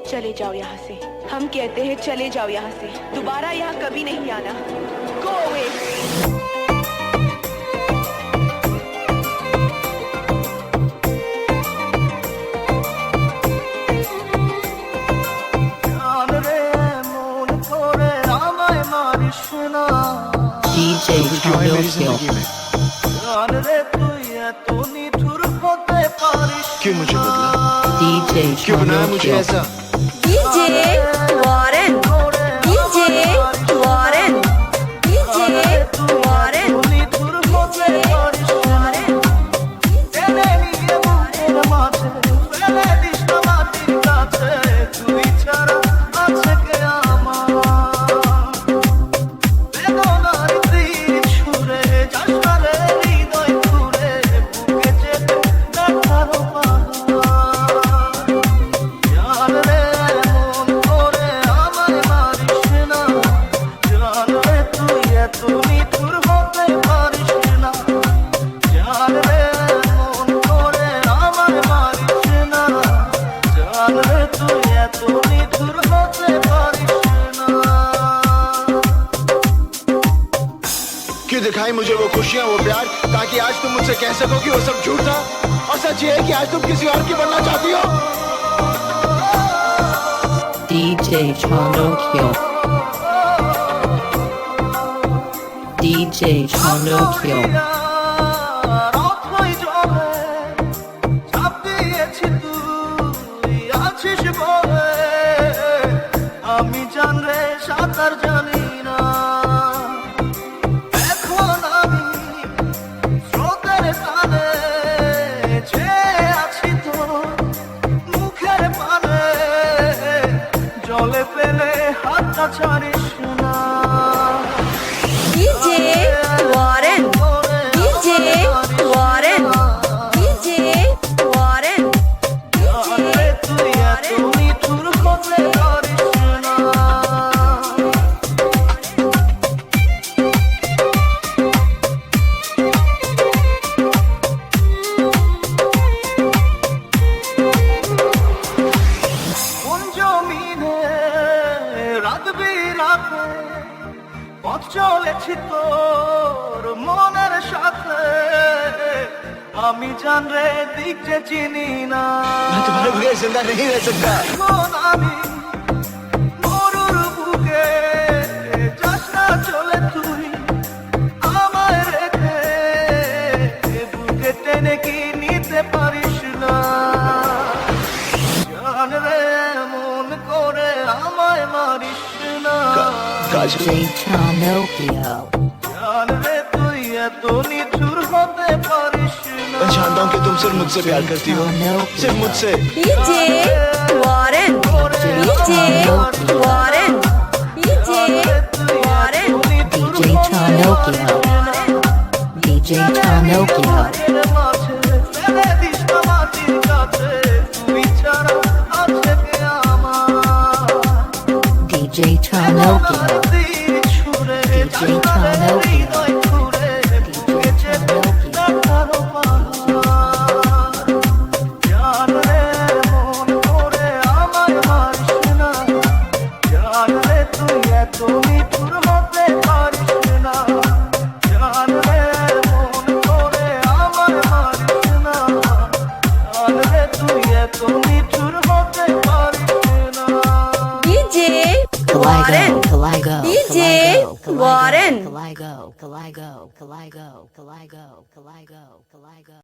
चले जाओ यहाँ से। हम कहते हैं चले जाओ यहाँ से, दोबारा यहाँ कभी नहीं आना। Go away. DJ Chandokyo। क्यों मुझे बदला? DJ क्यों बनाया मुझे Chandokyo। ऐसा? DJ Warren, DJ Warren, DJ Warren, क्यों दिखाई मुझे वो खुशियां, वो प्यार, ताकि आज तुम मुझसे कह सको कि वो सब झूठ था। और सच ये है कि आज तुम किसी और की बनना चाहती हो। DJ Chandokyo। DJ Chandokyo। আমি জানলে সাঁতার জানি না, এখন আমি স্রোতের টানে চেয়ে আছি তোর মুখের পানে, জলে ফেলে হাতটা ছাড়িস না। DJ Warren, DJ Warren, DJ Warren, তুই এত নিঠুর হতে পারিস না। কোন জমিনে রাত বিরাতে পথ চলেছি তোর মনের সাথে, আমি জানরে দিক যে চিনি না। मैं तुम्हारे बगैर जिंदा नहीं रह सकता। এখন আমি মরুর বুকে যাস না চলে তুই আমায় রেখে, বুকে টেনে কি নিতে পারিস না। জান রে মন করে আমায় মারিস না। काजल, DJ Chandokyo। জান রে তুই এত নিঠুর হতে পারিস না। मैं जानता हूँ कि तुम सिर्फ मुझसे प्यार करती हो, सिर्फ मुझसे। DJ Warren, DJ Warren, DJ Warren, DJ Chandokyo। DJ Chandokyo। ফেলে দিস না মাটির কাছে, তুই ছাড়া আছে কে আমার। DJ Chandokyo। তীর ছুঁড়ে DJ Chandokyo। হৃদয় ছুঁড়ে বুকে চেপে দেখারও পাহাড়। জান রে মন করে আমায় মারিস না, জান রে তুই এত নিঠুর হতে পারিস না। জান রে মন করে আমায় মারিস না, জান রে তুই এত নিঠুর হতে পারিস না। DJ Warren, Kaligo, DJ Kaligo, Warren. Kaligo, Kaligo, Kaligo, Kaligo, Kaligo, Kaligo, Kaligo.